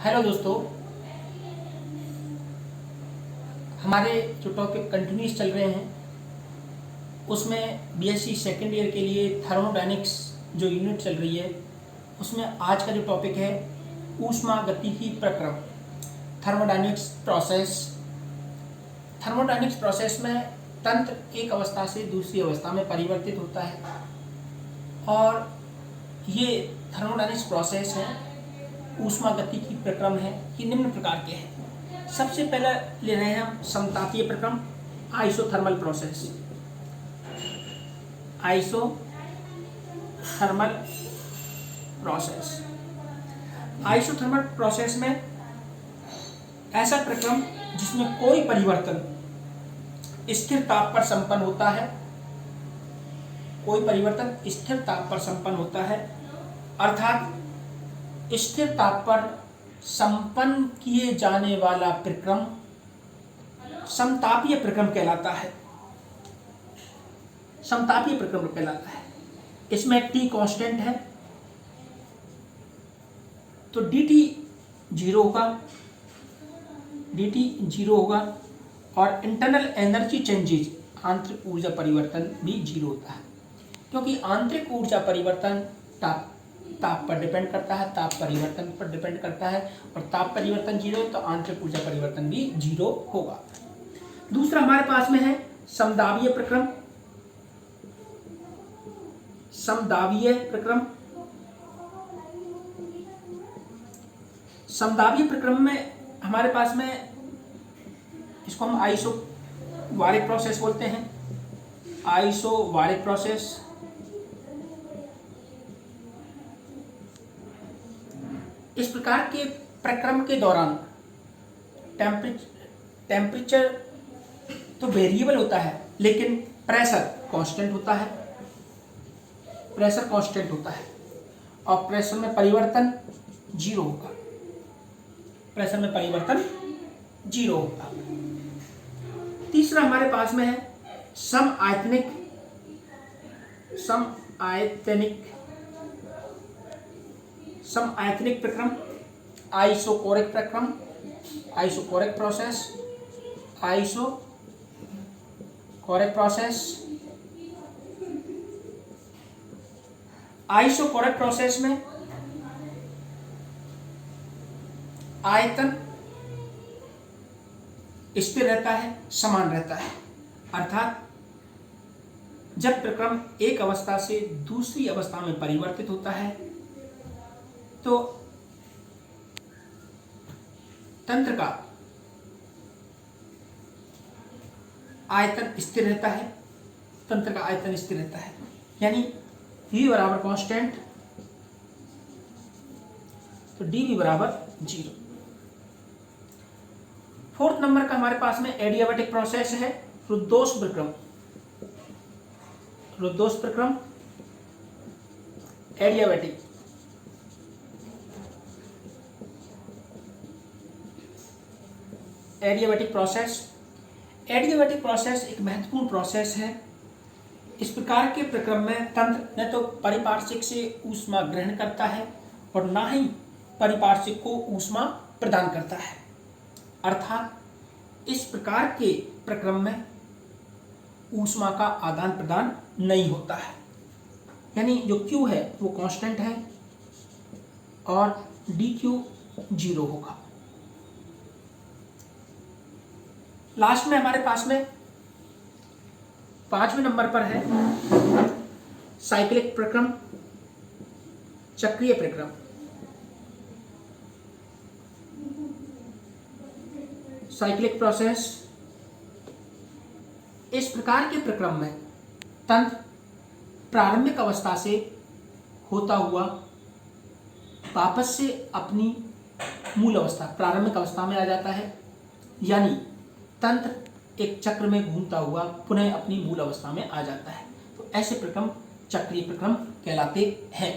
Hello दोस्तों, हमारे जो टॉपिक कंटिन्यूस चल रहे हैं उसमें बीएससी सेकेंड ईयर के लिए थर्मोडायनिक्स जो यूनिट चल रही है उसमें आज का जो टॉपिक है ऊष्मागतिकी प्रक्रम, थर्मोडायनिक्स प्रोसेस। थर्मोडायनिक्स प्रोसेस में तंत्र एक अवस्था से दूसरी अवस्था में परिवर्तित होता है और ये थर्मोडायनिक्स प्रोसेस है, ऊष्मागतिकी प्रक्रम है। ये निम्न प्रकार के हैं। सबसे पहले ले रहे हैं हम समतापीय प्रक्रम, isothermal process. Isothermal process, isothermal process में ऐसा प्रक्रम जिसमें कोई परिवर्तन स्थिर ताप पर संपन्न होता है, कोई परिवर्तन स्थिर ताप पर संपन्न होता है, अर्थात स्थिर ताप पर संपन्न किए जाने वाला प्रक्रम समतापीय प्रक्रम कहलाता है। समतापीय प्रक्रम कहलाता है। इसमें T कांस्टेंट है तो dt 0 होगा, dt 0 होगा और इंटरनल एनर्जी चेंजेज, आंतरिक ऊर्जा परिवर्तन भी 0 होता है, क्योंकि आंतरिक ऊर्जा परिवर्तन ताप पर डिपेंड करता है, ताप परिवर्तन पर डिपेंड करता है और ताप परिवर्तन 0 है तो आंतरिक ऊर्जा परिवर्तन भी 0 होगा। दूसरा हमारे पास में है समदाबीय प्रक्रम। समदाबीय प्रक्रम, समदाबीय प्रक्रम में हमारे पास में इसको हम आइसोबारिक प्रोसेस बोलते हैं। आइसोबारिक प्रोसेस इस प्रकार के प्रक्रम के दौरान टेम्परेचर तो वेरिएबल होता है लेकिन प्रेशर कांस्टेंट होता है, प्रेशर कांस्टेंट होता है और प्रेशर में परिवर्तन 0 होगा, प्रेशर में परिवर्तन 0 होगा। तीसरा हमारे पास में है समआयतनिक प्रक्रम, आइसोकोरिक प्रक्रम, isochoric process, isochoric process. Isochoric process में आयतन स्थिर रहता है, समान रहता है, अर्थात जब प्रक्रम एक अवस्था से दूसरी अवस्था में परिवर्तित होता है तो तंत्र का आयतन स्थिर रहता है, तंत्र का आयतन स्थिर रहता है, यानी V बराबर कांस्टेंट तो dV बराबर 0। फोर्थ नंबर का हमारे पास में एडियाबैटिक प्रोसेस है, रुद्धोष्म प्रक्रम। रुद्धोष्म प्रक्रम, adiabatic. Adiabatic process, adiabatic process एक महत्वपूर्ण प्रोसेस है। इस प्रकार के प्रक्रम में तंत्र न तो परिपार्श्विक से ऊष्मा ग्रहण करता है और न ही परिपार्श्विक को ऊष्मा प्रदान करता है, अर्थात इस प्रकार के प्रक्रम में ऊष्मा का आदान प्रदान नहीं होता है, यानी जो Q है वो कांस्टेंट है और dQ 0 होगा। लास्ट में हमारे पास में 5वें नंबर पर है साइक्लिक प्रक्रम, चक्रीय प्रक्रम। साइक्लिक प्रोसेस, इस प्रकार के प्रक्रम में तंत्र प्रारंभिक अवस्था से होता हुआ वापस से अपनी मूल अवस्था, प्रारंभिक अवस्था में आ जाता है, यानी तंत्र एक चक्र में घूमता हुआ पुनः अपनी मूल अवस्था में आ जाता है। तो ऐसे प्रक्रम चक्रीय प्रक्रम कहलाते हैं।